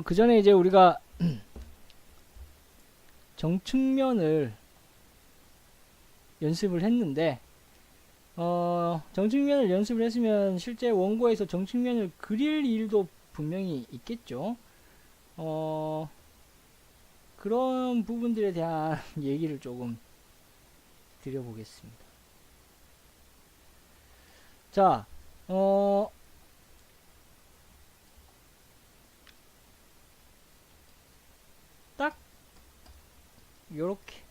그 전에 이제 우리가 정측면을 연습을 했는데, 정측면을 연습을 했으면 실제 원고에서 정측면을 그릴 일도 분명히 있겠죠. 그런 부분들에 대한 얘기를 조금 드려보겠습니다. 자, 딱 요렇게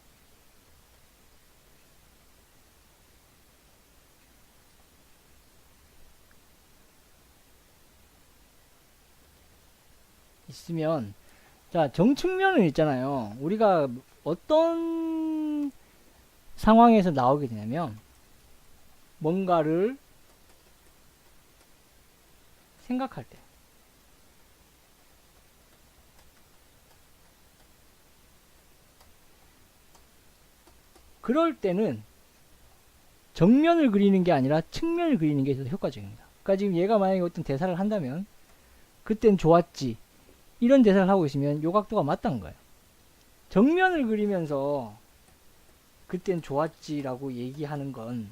있으면, 자, 정측면은 있잖아요. 우리가 어떤 상황에서 나오게 되냐면, 뭔가를 생각할 때, 그럴 때는 정면을 그리는 게 아니라 측면을 그리는 게 더 효과적입니다. 그러니까 지금 얘가 만약에 어떤 대사를 한다면, 그땐 좋았지, 이런 대사를 하고 있으면 요 각도가 맞다는 거예요. 정면을 그리면서 그땐 좋았지라고 얘기하는 건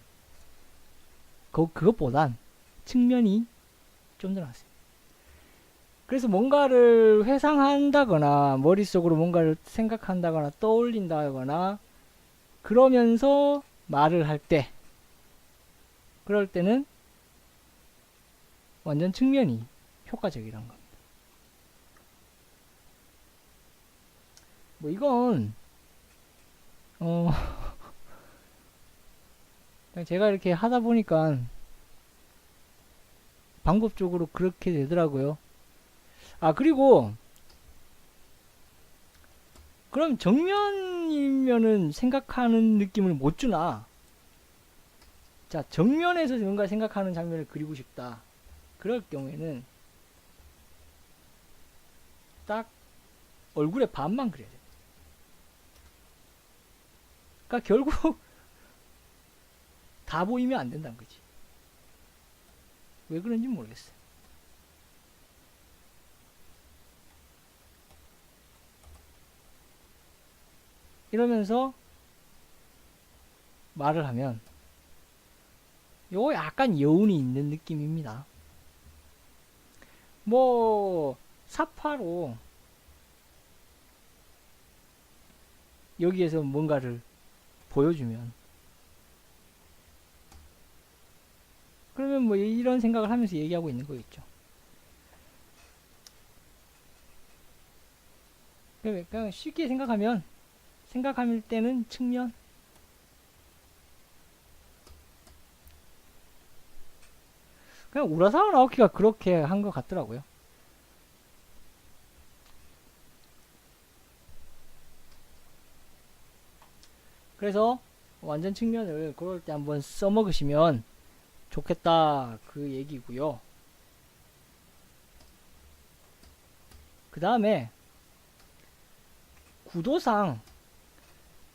그것보단 측면이 좀 더 낫습니다. 그래서 뭔가를 회상한다거나 머릿속으로 뭔가를 생각한다거나 떠올린다거나 그러면서 말을 할 때, 그럴 때는 완전 측면이 효과적이란 겁니다. 뭐 이건 제가 이렇게 하다 보니까 방법적으로 그렇게 되더라고요. 아, 그리고 그럼 정면이면은 생각하는 느낌을 못 주나? 자, 정면에서 뭔가 생각하는 장면을 그리고 싶다. 그럴 경우에는 딱 얼굴의 반만 그려야 돼. 그러니까 결국 다 보이면 안 된다는 거지. 왜 그런지 모르겠어요. 이러면서 말을 하면 요거 약간 여운이 있는 느낌입니다. 뭐 사파로 여기에서 뭔가를 보여주면, 그러면 뭐 이런 생각을 하면서 얘기하고 있는 거겠죠. 그냥 쉽게 생각하면, 생각할 때는 측면, 그냥 우라사와 나오키가 그렇게 한 것 같더라고요. 그래서 완전 측면을 그럴 때 한번 써먹으시면 좋겠다, 그 얘기고요. 그 다음에 구도상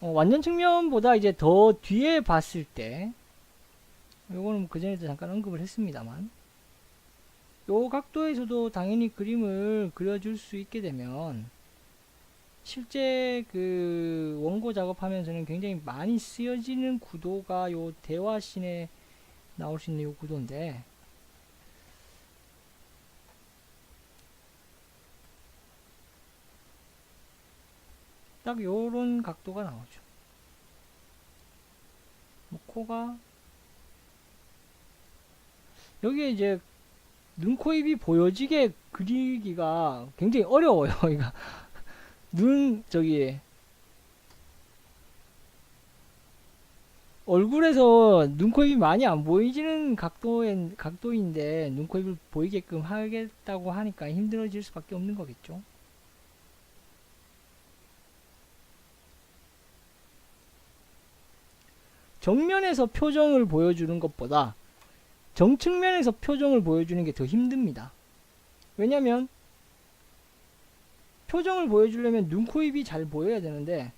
완전 측면보다 이제 더 뒤에 봤을 때, 요거는 그 전에도 잠깐 언급을 했습니다만, 요 각도에서도 당연히 그림을 그려줄 수 있게 되면 실제 그 원고 작업하면서는 굉장히 많이 쓰여지는 구도가 요 대화씬에 나올 수 있는 요 구도인데, 딱 요런 각도가 나오죠. 뭐 코가 여기에 이제 눈, 코, 입이 보여지게 그리기가 굉장히 어려워요. 이거 저기 얼굴에서 눈, 코, 입이 많이 안 보이지는 각도인데 눈, 코, 입을 보이게끔 하겠다고 하니까 힘들어질 수밖에 없는 거겠죠. 정면에서 표정을 보여주는 것보다 정측면에서 표정을 보여주는 게 더 힘듭니다. 왜냐면 표정을 보여주려면 눈, 코, 입이 잘 보여야 되는데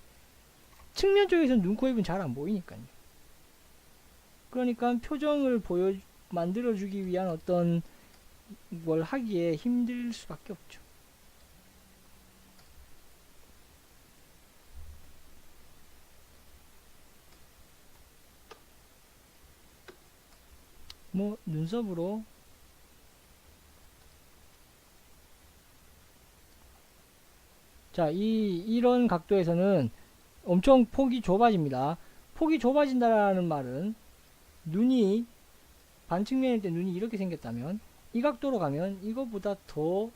측면 쪽에서는 눈, 코, 입은 잘 안 보이니까요. 그러니까 표정을 만들어주기 위한 어떤 걸 하기에 힘들 수밖에 없죠. 뭐 눈썹으로 자, 이런 각도에서는 엄청 폭이 좁아집니다. 폭이 좁아진다는 말은 눈이 반측면일 때 눈이 이렇게 생겼다면 이 각도로 가면 이거보다 더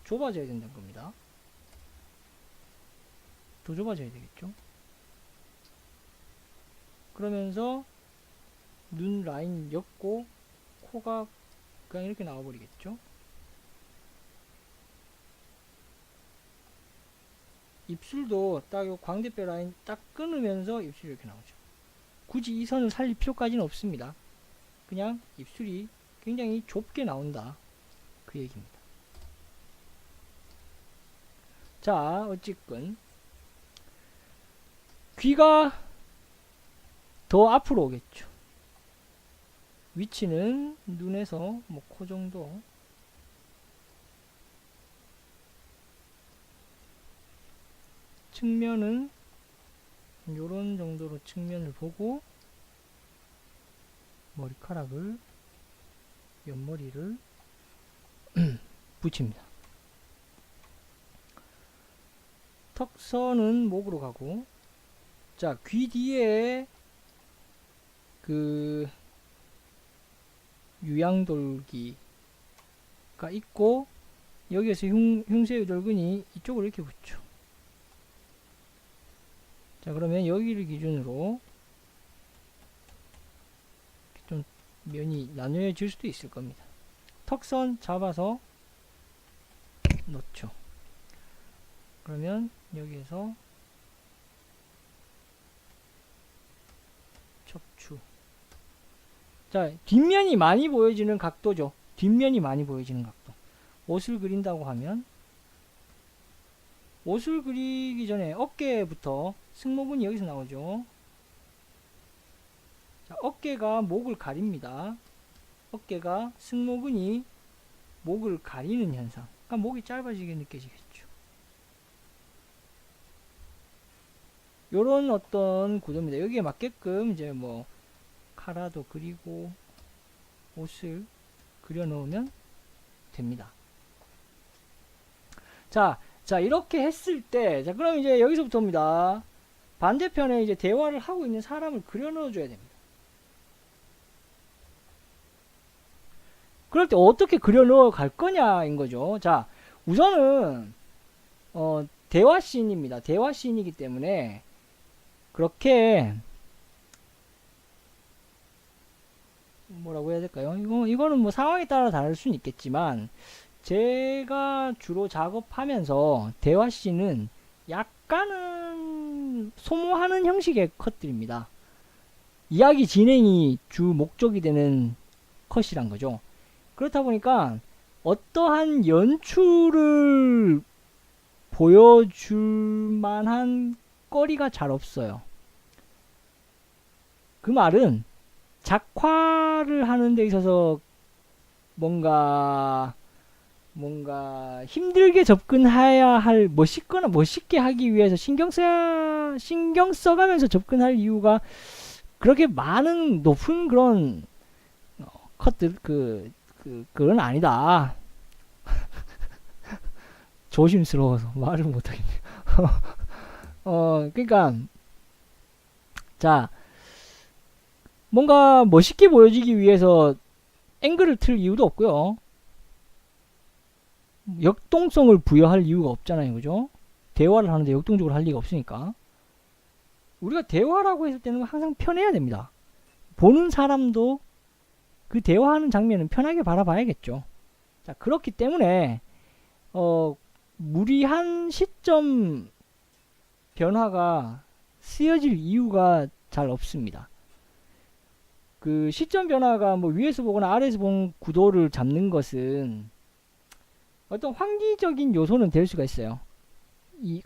좁아져야 된다는 겁니다. 더 좁아져야 되겠죠. 그러면서 눈 라인 엮고 코가 그냥 이렇게 나와버리겠죠. 입술도 딱 요 광대뼈 라인 딱 끊으면서 입술이 이렇게 나오죠. 굳이 이 선을 살릴 필요까지는 없습니다. 그냥 입술이 굉장히 좁게 나온다, 그 얘기입니다. 자, 어쨌건 귀가 더 앞으로 오겠죠. 위치는 눈에서 뭐 코 정도. 측면은 요런 정도로 측면을 보고 머리카락을, 옆머리를 붙입니다. 턱선은 목으로 가고, 자, 귀 뒤에 그 유양돌기가 있고, 여기에서 흉쇄의 돌근이 이쪽으로 이렇게 붙죠. 자, 그러면 여기를 기준으로 좀 면이 나뉘어질 수도 있을 겁니다. 턱선 잡아서 놓죠. 그러면 여기에서 척추. 자, 뒷면이 많이 보여지는 각도죠. 뒷면이 많이 보여지는 각도. 옷을 그린다고 하면 옷을 그리기 전에 어깨부터, 승모근이 여기서 나오죠. 자, 어깨가 목을 가립니다. 어깨가, 승모근이 목을 가리는 현상. 그러니까 목이 짧아지게 느껴지겠죠. 요런 어떤 구도입니다. 여기에 맞게끔 이제 뭐 카라도 그리고 옷을 그려 넣으면 됩니다. 자, 이렇게 했을 때, 자, 그럼 이제 여기서부터입니다. 반대편에 이제 대화를 하고 있는 사람을 그려 넣어줘야 됩니다. 그럴 때 어떻게 그려 넣어 갈 거냐인 거죠. 자, 우선은, 대화씬입니다. 대화씬이기 때문에, 그렇게, 뭐라고 해야 될까요? 이거는 뭐 상황에 따라 다를 수는 있겠지만, 제가 주로 작업하면서 대화씬은 약간은 소모하는 형식의 컷들입니다. 이야기 진행이 주 목적이 되는 컷이란 거죠. 그렇다 보니까 어떠한 연출을 보여줄 만한 거리가 잘 없어요. 그 말은 작화를 하는 데 있어서 뭔가 힘들게 접근해야 할, 멋있게 하기 위해서 신경 써가면서 접근할 이유가 그렇게 많은 높은 그런 컷들, 그건 아니다. 조심스러워서 말을 못하겠네요. 그러니까, 자, 뭔가 멋있게 보여지기 위해서 앵글을 틀 이유도 없고요. 역동성을 부여할 이유가 없잖아요. 그죠? 대화를 하는데 역동적으로 할 리가 없으니까. 우리가 대화라고 했을 때는 항상 편해야 됩니다. 보는 사람도 그 대화하는 장면은 편하게 바라봐야겠죠. 자, 그렇기 때문에 무리한 시점 변화가 쓰여질 이유가 잘 없습니다. 그 시점 변화가 뭐 위에서 보거나 아래에서 본 구도를 잡는 것은 어떤 환기적인 요소는 될 수가 있어요.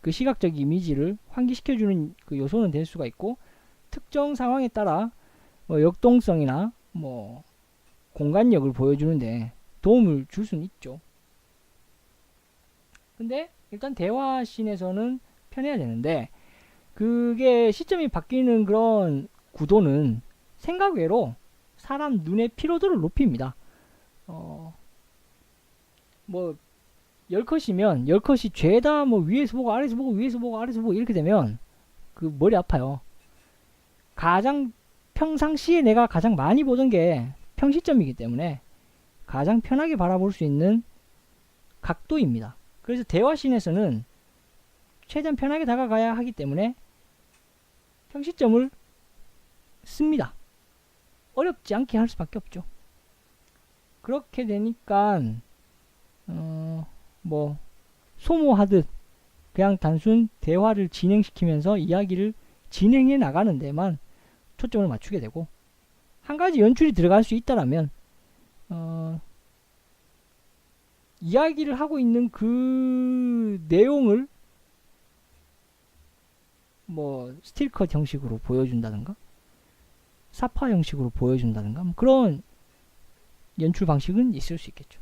그 시각적 이미지를 환기시켜주는 그 요소는 될 수가 있고, 특정 상황에 따라 뭐 역동성이나 뭐 공간력을 보여주는데 도움을 줄 수는 있죠. 근데 일단 대화씬에서는 편해야 되는데, 그게 시점이 바뀌는 그런 구도는 생각 외로 사람 눈의 피로도를 높입니다. 뭐 10컷이면 10컷이 죄다 뭐 위에서 보고 아래에서 보고 위에서 보고 아래에서 보고 이렇게 되면 그 머리 아파요. 가장 평상시에 내가 가장 많이 보던 게 평시점이기 때문에 가장 편하게 바라볼 수 있는 각도입니다. 그래서 대화씬에서는 최대한 편하게 다가가야 하기 때문에 평시점을 씁니다. 어렵지 않게 할 수밖에 없죠. 그렇게 되니까 뭐 소모하듯 그냥 단순 대화를 진행시키면서 이야기를 진행해 나가는 데만 초점을 맞추게 되고, 한 가지 연출이 들어갈 수 있다라면 이야기를 하고 있는 그 내용을 뭐 스틸컷 형식으로 보여준다든가 사파 형식으로 보여준다든가 뭐 그런 연출 방식은 있을 수 있겠죠.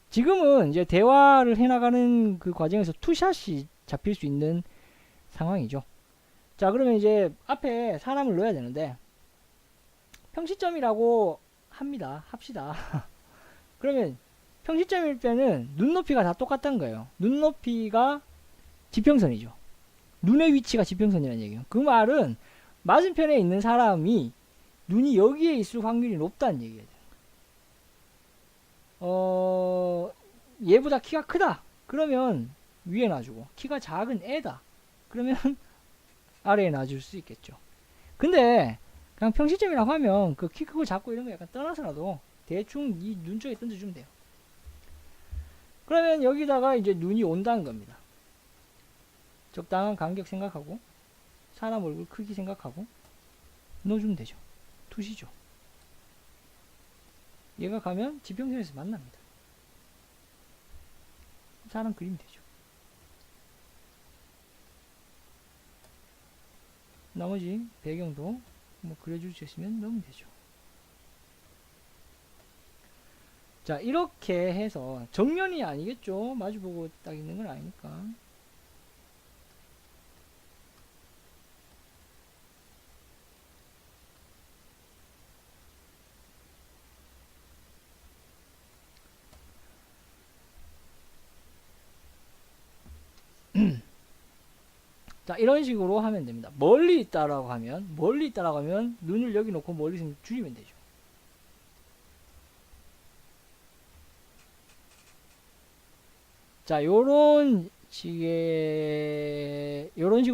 지금은 이제 대화를 해나가는 그 과정에서 투샷이 잡힐 수 있는 상황이죠. 자, 그러면 이제 앞에 사람을 넣어야 되는데 평시점이라고 합시다. 그러면 평시점일 때는 눈높이가 다 똑같다는 거예요. 눈높이가 지평선이죠. 눈의 위치가 지평선이라는 얘기예요. 그 말은 맞은편에 있는 사람이 눈이 여기에 있을 확률이 높다는 얘기예요. 얘보다 키가 크다. 그러면 위에 놔주고, 키가 작은 애다. 그러면 아래에 놔줄 수 있겠죠. 근데 그냥 평시점이라고 하면 그 키 크고 작고 이런 거 약간 떠나서라도 대충 이 눈 쪽에 던져주면 돼요. 그러면 여기다가 이제 눈이 온다는 겁니다. 적당한 간격 생각하고 사람 얼굴 크기 생각하고 넣어주면 되죠. 투시죠. 얘가 가면 지평선에서 만납니다. 사람 그리면 되죠. 나머지 배경도 뭐 그려줄 수 있으면 넣으면 되죠. 자, 이렇게 해서 정면이 아니겠죠. 마주보고 딱 있는 건 아니니까. 자, 이런 식으로 하면 됩니다. 멀리 있다라고 하면 눈을 여기 놓고 멀리서 줄이면 되죠. 자, 요런 식으로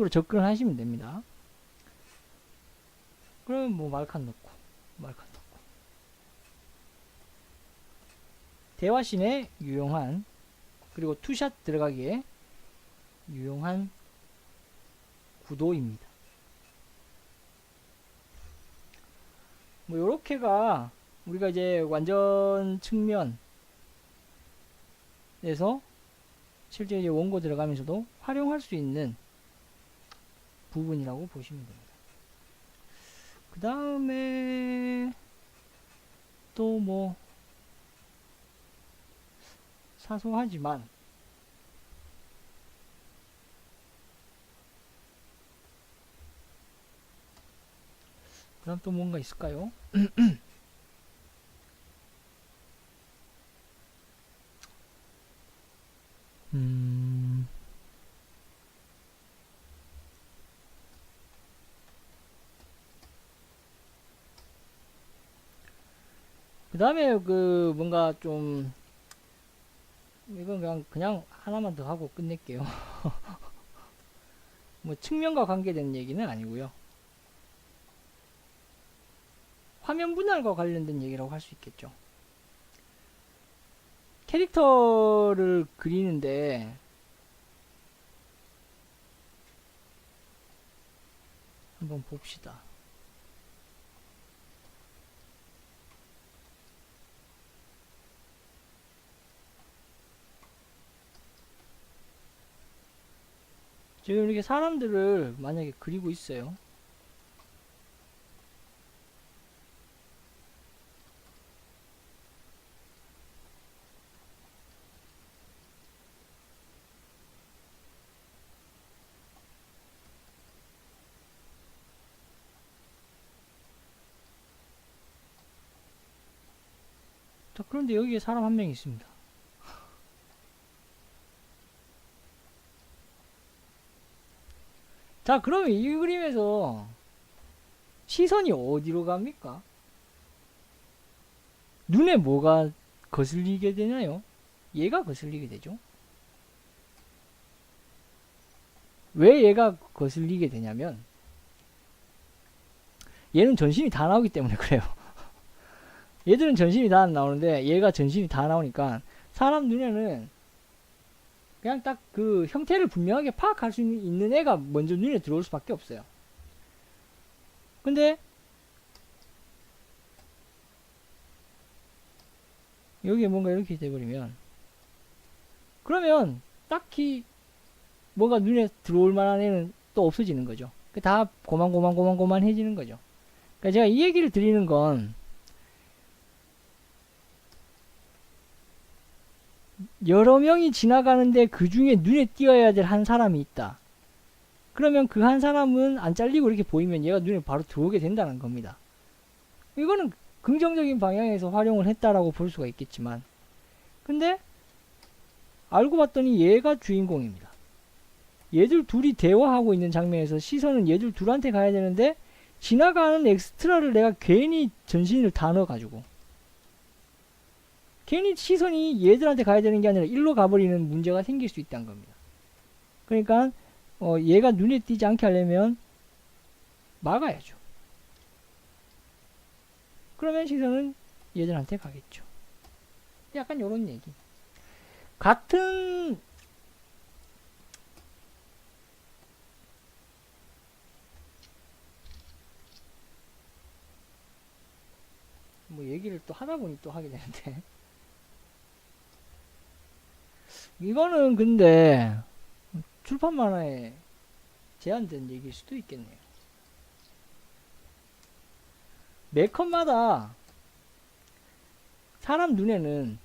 접근을 하시면 됩니다. 그럼 뭐 말칸 넣고 대화씬에 유용한, 그리고 투샷 들어가기에 유용한 구도입니다. 뭐 요렇게가 우리가 이제 완전 측면에서 실제 이제 원고 들어가면서도 활용할 수 있는 부분이라고 보시면 됩니다. 그 다음에 또 뭐 사소하지만 그 다음 또 뭔가 있을까요? 그 다음에 그 뭔가 좀 이건 그냥 하나만 더 하고 끝낼게요. 뭐 측면과 관계된 얘기는 아니고요. 화면 분할과 관련된 얘기라고 할 수 있겠죠. 캐릭터를 그리는데 한번 봅시다. 지금 이렇게 사람들을 만약에 그리고 있어요. 자, 그런데 여기에 사람 한 명 있습니다. 자, 그러면 이 그림에서 시선이 어디로 갑니까? 눈에 뭐가 거슬리게 되나요? 얘가 거슬리게 되죠. 왜 얘가 거슬리게 되냐면 얘는 전신이 다 나오기 때문에 그래요. 얘들은 전신이 다 안 나오는데 얘가 전신이 다 나오니까 사람 눈에는 그냥 딱 그 형태를 분명하게 파악할 수 있는 애가 먼저 눈에 들어올 수밖에 없어요. 근데 여기에 뭔가 이렇게 돼버리면 그러면 딱히 뭔가 눈에 들어올 만한 애는 또 없어지는 거죠. 다 고만해지는 거죠. 그러니까 제가 이 얘기를 드리는 건 여러 명이 지나가는데 그 중에 눈에 띄어야 될 한 사람이 있다. 그러면 그 한 사람은 안 잘리고 이렇게 보이면 얘가 눈에 바로 들어오게 된다는 겁니다. 이거는 긍정적인 방향에서 활용을 했다라고 볼 수가 있겠지만 근데 알고 봤더니 얘가 주인공입니다. 얘들 둘이 대화하고 있는 장면에서 시선은 얘들 둘한테 가야 되는데 지나가는 엑스트라를 내가 괜히 전신을 다 넣어가지고 괜히 시선이 얘들한테 가야 되는 게 아니라 일로 가버리는 문제가 생길 수 있다는 겁니다. 그러니까 얘가 눈에 띄지 않게 하려면 막아야죠. 그러면 시선은 얘들한테 가겠죠. 약간 요런 얘기. 같은 뭐 얘기를 또 하다 보니 또 하게 되는데 이거는 근데 출판 만화에 제한된 얘기일 수도 있겠네요. 매 컷마다 사람 눈에는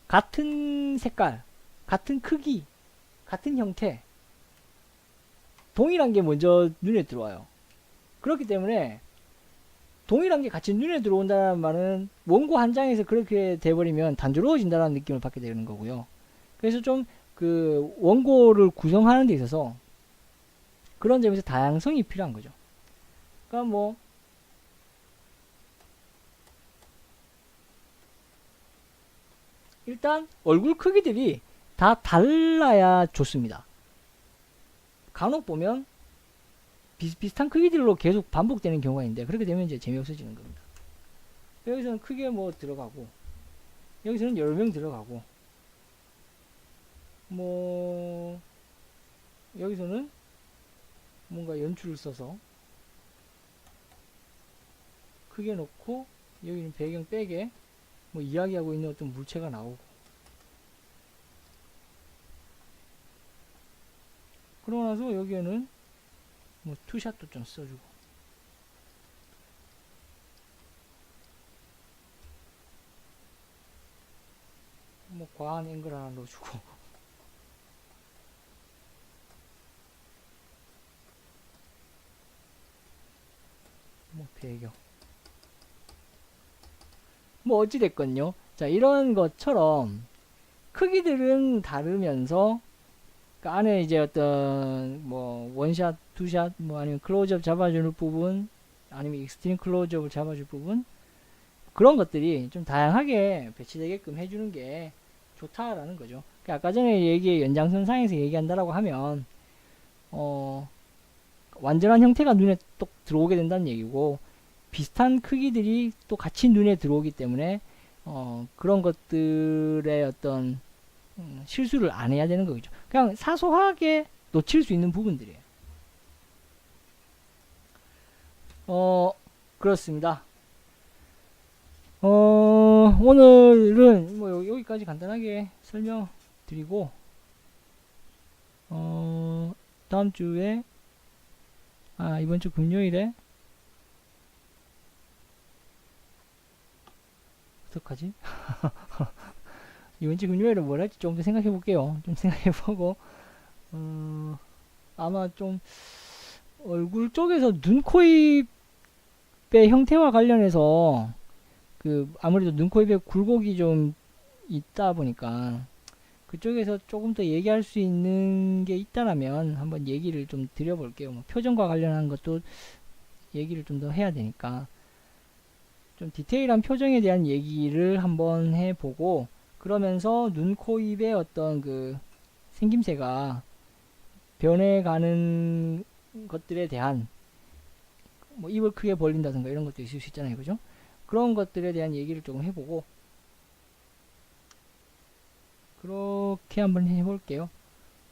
같은 색깔, 같은 크기, 같은 형태, 동일한 게 먼저 눈에 들어와요. 그렇기 때문에 동일한 게 같이 눈에 들어온다는 말은 원고 한 장에서 그렇게 돼버리면 단조로워진다는 느낌을 받게 되는 거고요. 그래서 좀 그 원고를 구성하는 데 있어서 그런 점에서 다양성이 필요한 거죠. 그러니까 뭐 일단 얼굴 크기들이 다 달라야 좋습니다. 간혹 보면 비슷비슷한 크기들로 계속 반복되는 경우가 있는데 그렇게 되면 이제 재미없어지는 겁니다. 여기서는 크게 뭐 들어가고 여기서는 여러 명 들어가고 뭐 여기서는 뭔가 연출을 써서 크게 놓고 여기는 배경 백에 뭐 이야기하고 있는 어떤 물체가 나오고 그러고 나서 여기에는 뭐 투샷도 좀 써주고 뭐 과한 앵글 하나 넣어주고 뭐 배경 뭐 어찌됐건요. 자 이런 것처럼 크기들은 다르면서 그 안에 이제 어떤 뭐 원샷, 투샷, 뭐 아니면 클로즈업 잡아주는 부분, 아니면 익스트림 클로즈업을 잡아줄 부분 그런 것들이 좀 다양하게 배치되게끔 해주는 게 좋다라는 거죠. 아까 전에 연장선상에서 얘기한다라고 하면 완전한 형태가 눈에 또 들어오게 된다는 얘기고 비슷한 크기들이 또 같이 눈에 들어오기 때문에 그런 것들의 어떤 실수를 안 해야 되는 거죠. 그냥 사소하게 놓칠 수 있는 부분들이에요. 그렇습니다. 오늘은 뭐 여기까지 간단하게 설명드리고 다음 주에 이번 주 금요일에 어떡하지? 이번 주 금요일에 뭘 할지 좀 더 생각해 볼게요. 좀 생각해 보고 아마 좀 얼굴 쪽에서 눈, 코, 입의 형태와 관련해서 그 아무래도 눈, 코, 입에 굴곡이 좀 있다 보니까 그쪽에서 조금 더 얘기할 수 있는 게 있다라면 한번 얘기를 좀 드려볼게요. 뭐 표정과 관련한 것도 얘기를 좀 더 해야 되니까 좀 디테일한 표정에 대한 얘기를 한번 해보고, 그러면서 눈, 코, 입의 어떤 그 생김새가 변해가는 것들에 대한, 뭐 입을 크게 벌린다든가 이런 것도 있을 수 있잖아요. 그죠? 그런 것들에 대한 얘기를 조금 해보고, 그렇게 한번 해볼게요.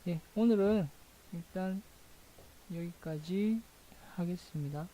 예, 오늘은 일단 여기까지 하겠습니다.